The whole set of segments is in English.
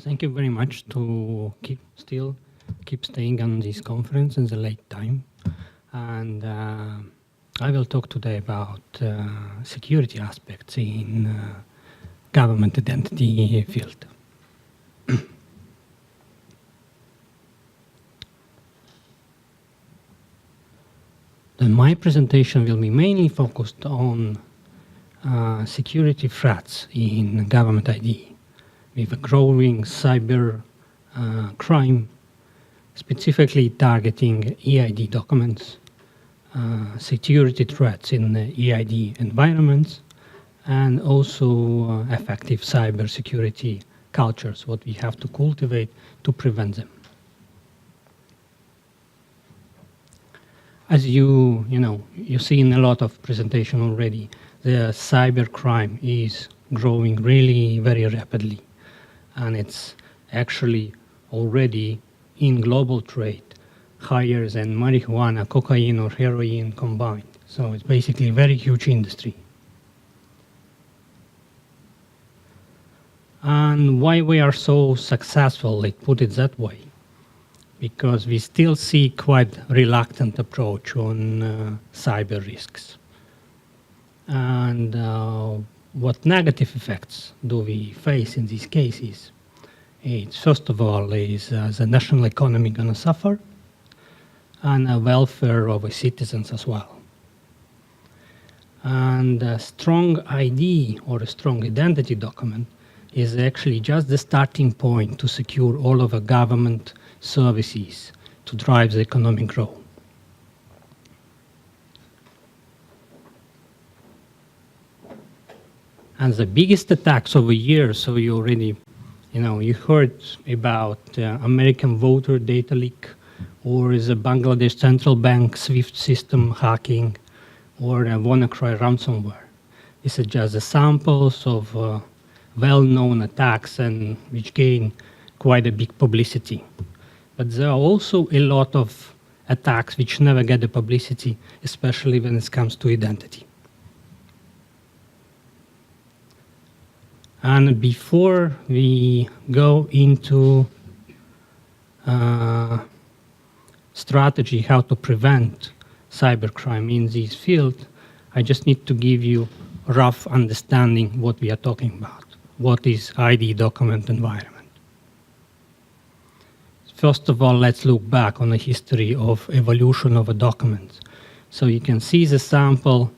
Thank you very much to keep staying on this conference in the late time. And I will talk today about security aspects in government identity field. Then my presentation will be mainly focused on security threats in government ID, with a growing cyber crime, specifically targeting eID documents, security threats in eID environments, and also effective cyber security cultures, what we have to cultivate to prevent them. As you see in a lot of presentation already, the cybercrime is growing really very rapidly. And it's actually already in global trade higher than marijuana, cocaine, or heroin combined. So it's basically a very huge industry. And why we are so successful, let's put it that way, because we still see quite reluctant approach on cyber risks. And what negative effects do we face in these cases? It's, first of all, is the national economy going to suffer, and the welfare of the citizens as well. And a strong ID or a strong identity document is actually just the starting point to secure all of the government services to drive the economic growth. And the biggest attacks over years, so you already, you heard about American voter data leak, or the Bangladesh central bank SWIFT system hacking, or WannaCry ransomware. These are just the samples of well-known attacks and which gain quite a big publicity. But there are also a lot of attacks which never get the publicity, especially when it comes to identity. And before we go into strategy how to prevent cybercrime in this field, I just need to give you a rough understanding what we are talking about. What is ID document environment? First of all, let's look back on the history of evolution of a document. So you can see the sample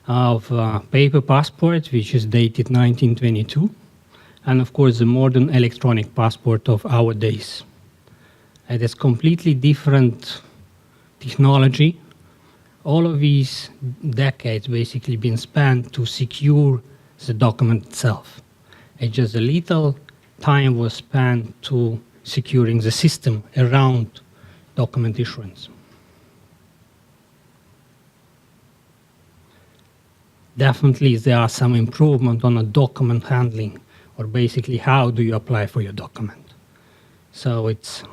of paper passport, which is dated 1922, and of course the modern electronic passport of our days. It is completely different technology. All of these decades basically been spent to secure the document itself. It's just a little time was spent to securing the system around document issuance. Definitely there are some improvement on a document handling, or basically how do you apply for your document. So it's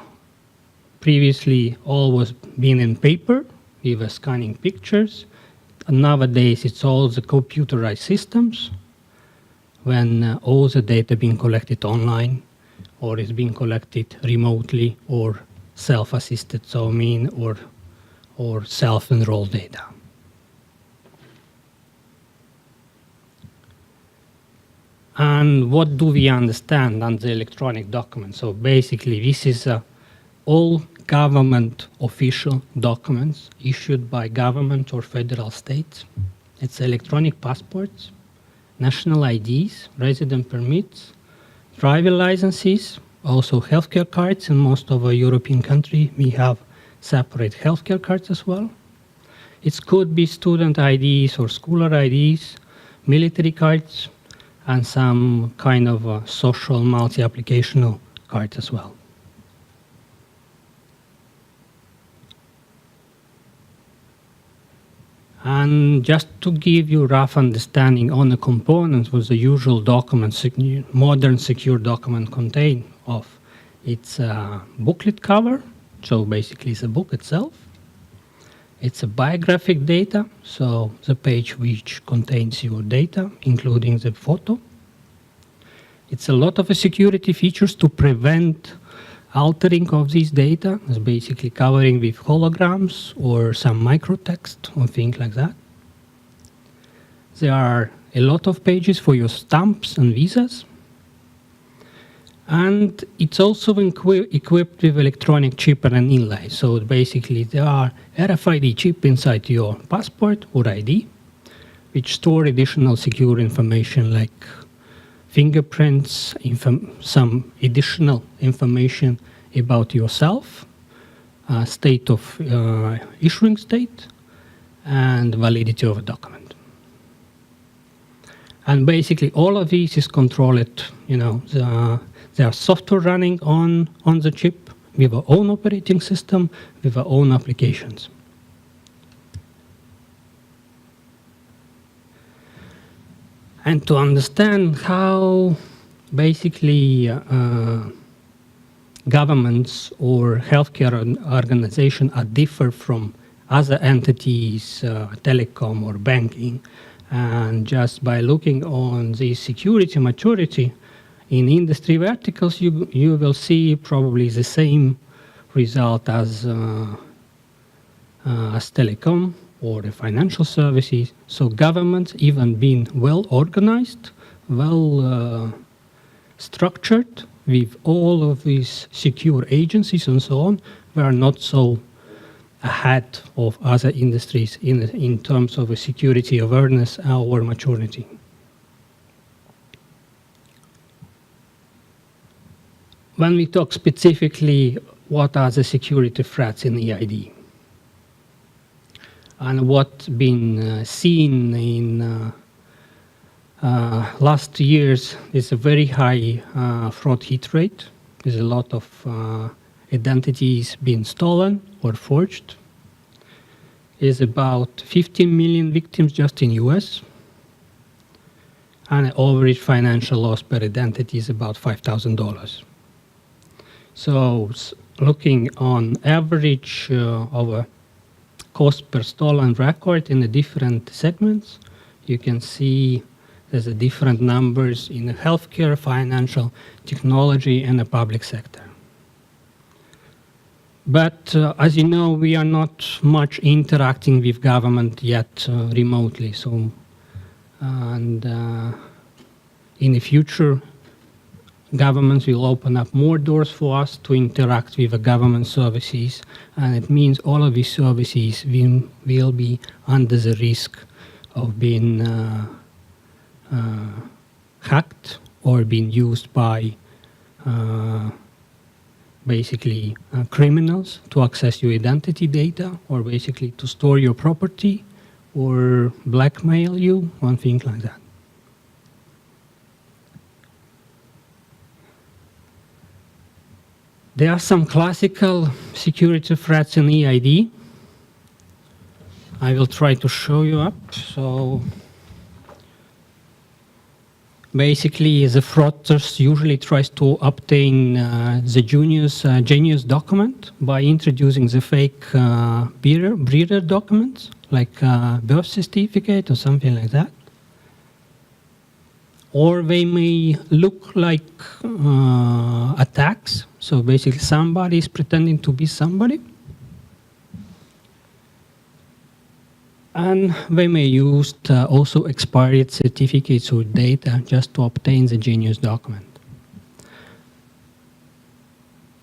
previously always been in paper, we were scanning pictures, and nowadays it's all the computerized systems when all the data being collected online, or is being collected remotely, or self-assisted, so or self-enrolled data. And what do we understand on the electronic document? So basically, this is all government official documents issued by government or federal states. It's electronic passports, national IDs, resident permits, driver licenses, also healthcare cards. In most of our European countries, we have separate healthcare cards as well. It could be student IDs or scholar IDs, military cards, and some kind of social multi-applicational card as well. And just to give you a rough understanding on the components what the usual document, modern secure document contain of, it's a booklet cover, so basically it's a book itself. It's a biographic data, so the page which contains your data, including the photo. It's a lot of security features to prevent altering of these data. It's basically covering with holograms or some microtext or things like that. There are a lot of pages for your stamps and visas. And it's also equipped with electronic chip and an inlay. So basically there are RFID chip inside your passport or ID, which store additional secure information like fingerprints, some additional information about yourself, state of issuing state, and validity of a document. And basically all of these is controlled, there are software running on the chip with our own operating system, with our own applications. And to understand how basically governments or healthcare organizations are different from other entities, telecom or banking, and just by looking on the security maturity in industry verticals, you will see probably the same result as telecom or the financial services. So governments, even being well organized, well structured with all of these secure agencies and so on, we are not so ahead of other industries in terms of security awareness or maturity. When we talk specifically what are the security threats in eID, and what's been seen in last years is a very high fraud hit rate. There's a lot of identities being stolen or forged. There's about 15 million victims just in US. And an average financial loss per identity is about $5,000. So looking on average of a cost per stolen record in the different segments, you can see there's a different numbers in the healthcare, financial, technology, and the public sector. But as you know, we are not much interacting with government yet remotely. So, and in the future, governments will open up more doors for us to interact with the government services, and it means all of these services will be under the risk of being hacked or being used by basically criminals to access your identity data, or basically to store your property or blackmail you, one thing like that. There are some classical security threats in eID. I will try to show you up. So basically, the fraudsters usually tries to obtain the genius document by introducing the fake breeder documents, like birth certificate or something like that. Or they may look like attacks. So basically, somebody is pretending to be somebody. And they may use also expired certificates or data just to obtain the genius document.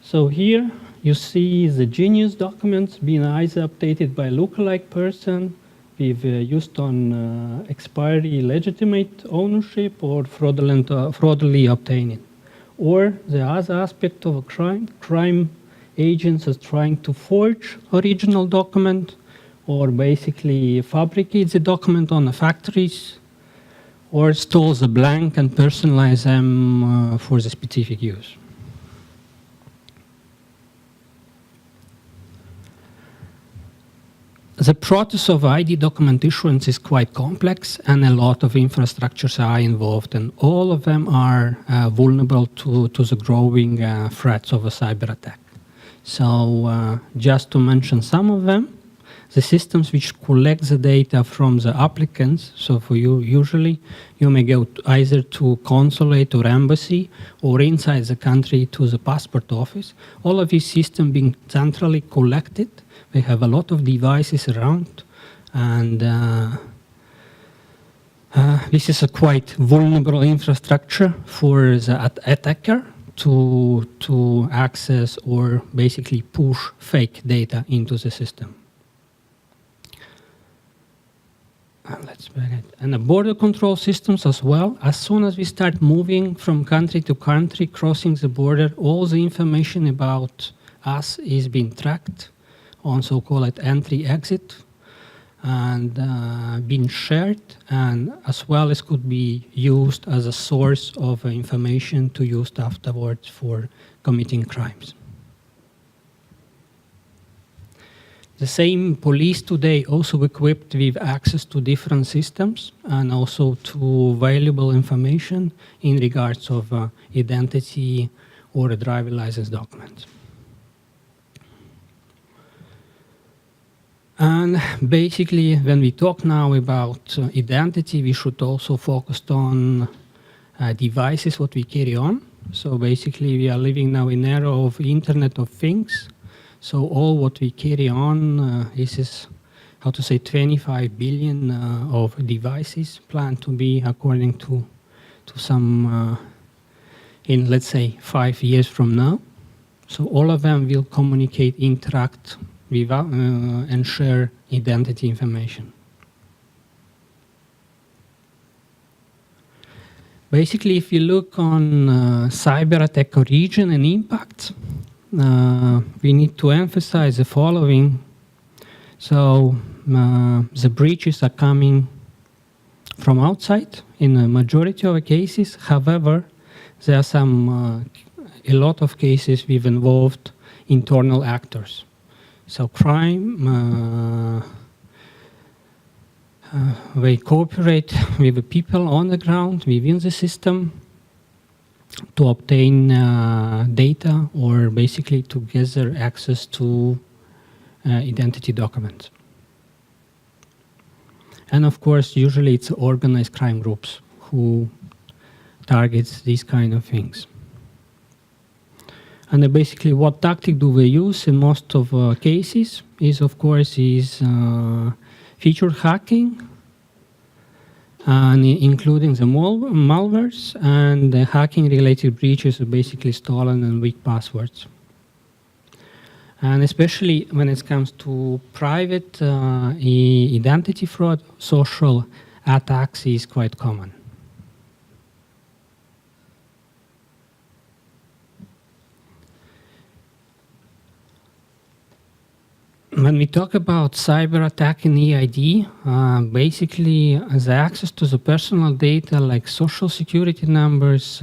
So here you see the genius documents being either updated by a lookalike person with used on expiry legitimate ownership or fraudulently obtaining. Or the other aspect of a crime agents is trying to forge original document, or basically fabricate the document on the factories, or store the blank and personalize them for the specific use. The process of ID document issuance is quite complex, and a lot of infrastructures are involved, and all of them are vulnerable to the growing threats of a cyber attack. So just to mention some of them, the systems which collect the data from the applicants. So for you, usually you may go either to consulate or embassy or inside the country to the passport office. All of these systems being centrally collected. We have a lot of devices around, and this is a quite vulnerable infrastructure for the attacker to access or basically push fake data into the system. Let's back it. And the border control systems as well. As soon as we start moving from country to country, crossing the border, all the information about us is being tracked on so-called entry-exit and being shared, and as well as could be used as a source of information to use afterwards for committing crimes. The same police today also equipped with access to different systems and also to valuable information in regards of identity or a driver license document. And basically, when we talk now about identity, we should also focus on devices, what we carry on. So basically, we are living now in an era of Internet of Things. So all what we carry on is how to say, 25 billion of devices planned to be according to some, in let's say 5 years from now. So all of them will communicate, interact with, and share identity information. Basically, if you look on cyber attack origin and impact, we need to emphasize the following. So the breaches are coming from outside in a majority of the cases. However, there are some, a lot of cases we've involved internal actors. So crime, they cooperate with the people on the ground within the system to obtain data or basically to gather access to identity documents. And of course, usually it's organized crime groups who targets these kind of things. And basically what tactic do we use in most of cases is, of course, feature hacking, and including the malwares, and the hacking-related breaches are basically stolen and weak passwords. And especially when it comes to private identity fraud, social attacks is quite common. When we talk about cyber attack in eID, basically the access to the personal data like social security numbers,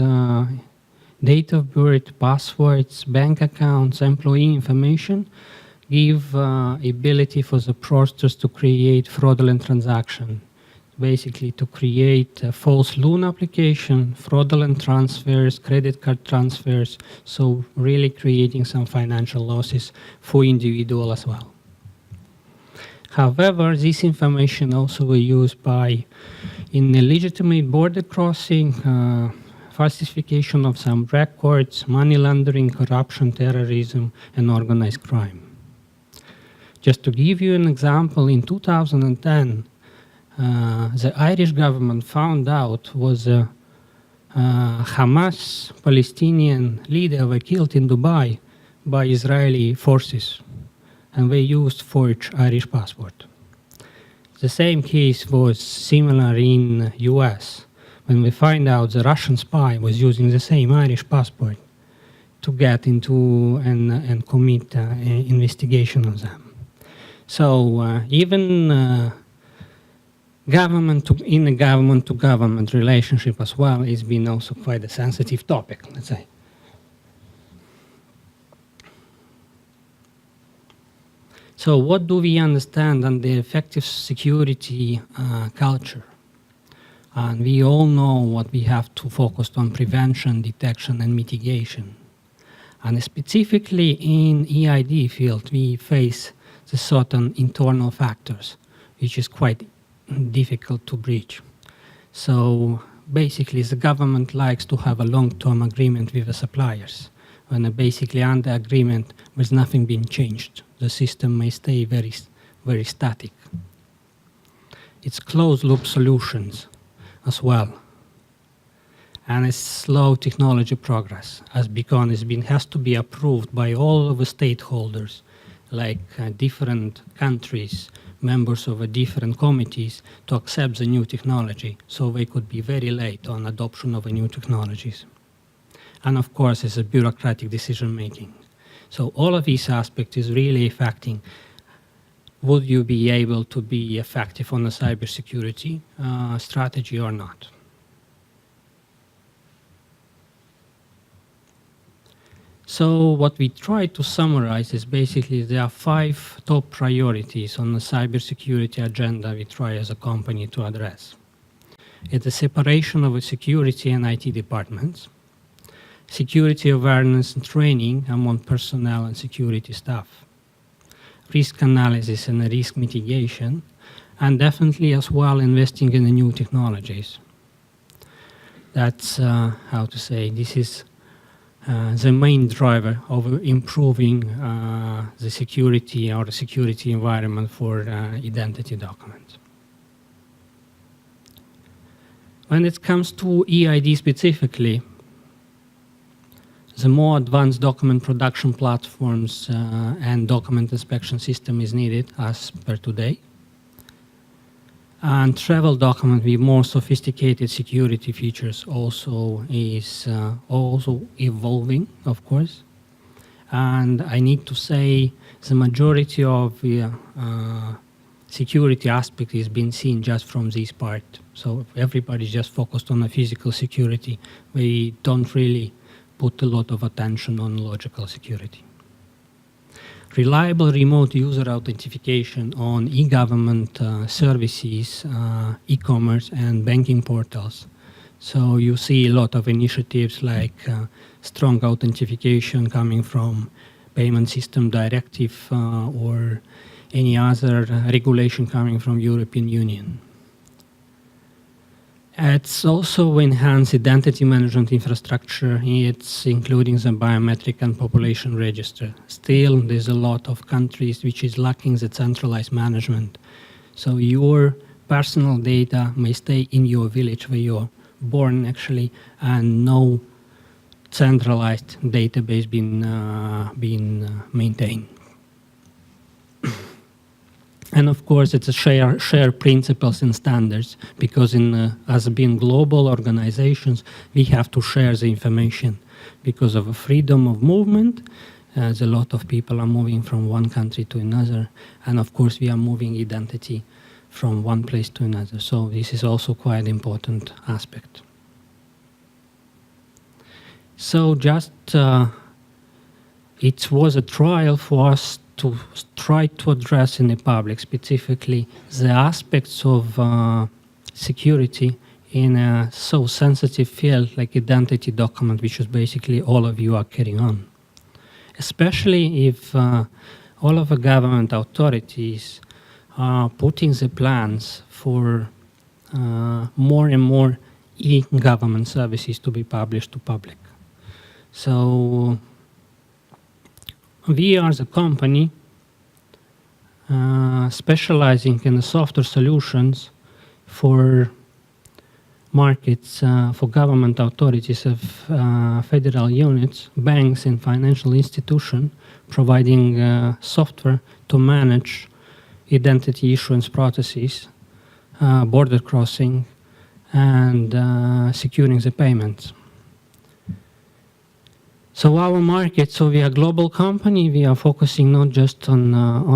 date of birth, passwords, bank accounts, employee information give ability for the fraudsters to create fraudulent transaction. Basically to create a false loan application, fraudulent transfers, credit card transfers, so really creating some financial losses for individual as well. However, this information also was used in illegitimate border crossing, falsification of some records, money laundering, corruption, terrorism, and organized crime. Just to give you an example, in 2010, the Irish government found out was a Hamas Palestinian leader was killed in Dubai by Israeli forces, and they used forged Irish passport. The same case was similar in US, when we find out the Russian spy was using the same Irish passport to get into and commit investigation on them. So even in a government-to-government relationship as well has been also quite a sensitive topic, let's say. So what do we understand on the effective security culture? And we all know what we have to focus on: prevention, detection, and mitigation. And specifically in eID field, we face the certain internal factors, which is quite difficult to breach. So basically, the government likes to have a long-term agreement with the suppliers. When basically under agreement, there's nothing being changed. The system may stay very, very static. It's closed-loop solutions as well. And it's slow technology progress, has to be approved by all of the stakeholders, like different countries, members of different committees, to accept the new technology. So they could be very late on adoption of the new technologies. And of course, it's a bureaucratic decision-making. So all of these aspects is really affecting, would you be able to be effective on the cybersecurity strategy or not? So what we try to summarize is basically there are 5 top priorities on the cybersecurity agenda we try as a company to address. It's the separation of the security and IT departments, security awareness and training among personnel and security staff, risk analysis and risk mitigation, and definitely as well investing in the new technologies. That's this is the main driver of improving the security or the security environment for identity documents. When it comes to eID specifically, the more advanced document production platforms and document inspection system is needed as per today. And travel document with more sophisticated security features also is also evolving, of course. And I need to say the majority of the security aspect is being seen just from this part. So everybody's just focused on the physical security. We don't really put a lot of attention on logical security. Reliable remote user authentication on e-government services, e-commerce and banking portals. So you see a lot of initiatives like strong authentication coming from Payment System Directive or any other regulation coming from European Union. It's also enhanced identity management infrastructure. It's including the biometric and population register. Still, there's a lot of countries which is lacking the centralized management. So your personal data may stay in your village where you're born actually, and no centralized database being maintained. And of course, it's a share principles and standards, because as being global organizations, we have to share the information because of a freedom of movement. As a lot of people are moving from one country to another, and of course, we are moving identity from one place to another. So this is also quite an important aspect. So just it was a trial for us to try to address in the public, specifically the aspects of security in a so sensitive field like identity document, which is basically all of you are carrying on. Especially if all of the government authorities are putting the plans for more and more e-government services to be published to public. So we are the company specializing in the software solutions for markets, for government authorities of federal units, banks and financial institutions, providing software to manage identity issuance processes, border crossing, and securing the payments. So our market, so we are a global company. We are focusing not just on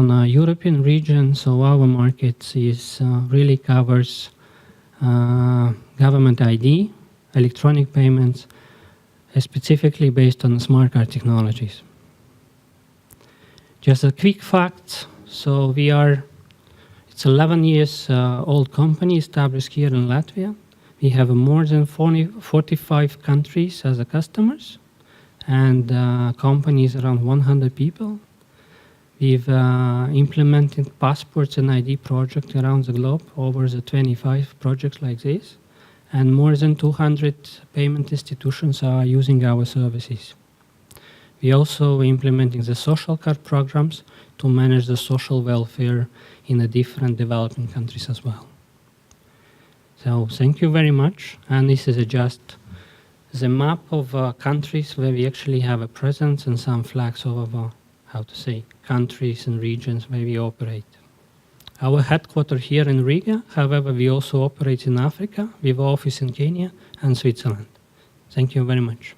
a European region. So our market is really covers government ID, electronic payments, specifically based on smart card technologies. Just a quick fact. So it's 11 years old company established here in Latvia. We have more than 45 countries as customers, and companies around 100 people. We've implemented passports and ID projects around the globe, over the 25 projects like this, and more than 200 payment institutions are using our services. We also implementing the social card programs to manage the social welfare in the different developing countries as well. So thank you very much, and this is just the map of countries where we actually have a presence and some flags of, countries and regions where we operate. Our headquarters here in Riga, however, we also operate in Africa with office in Kenya and Switzerland. Thank you very much.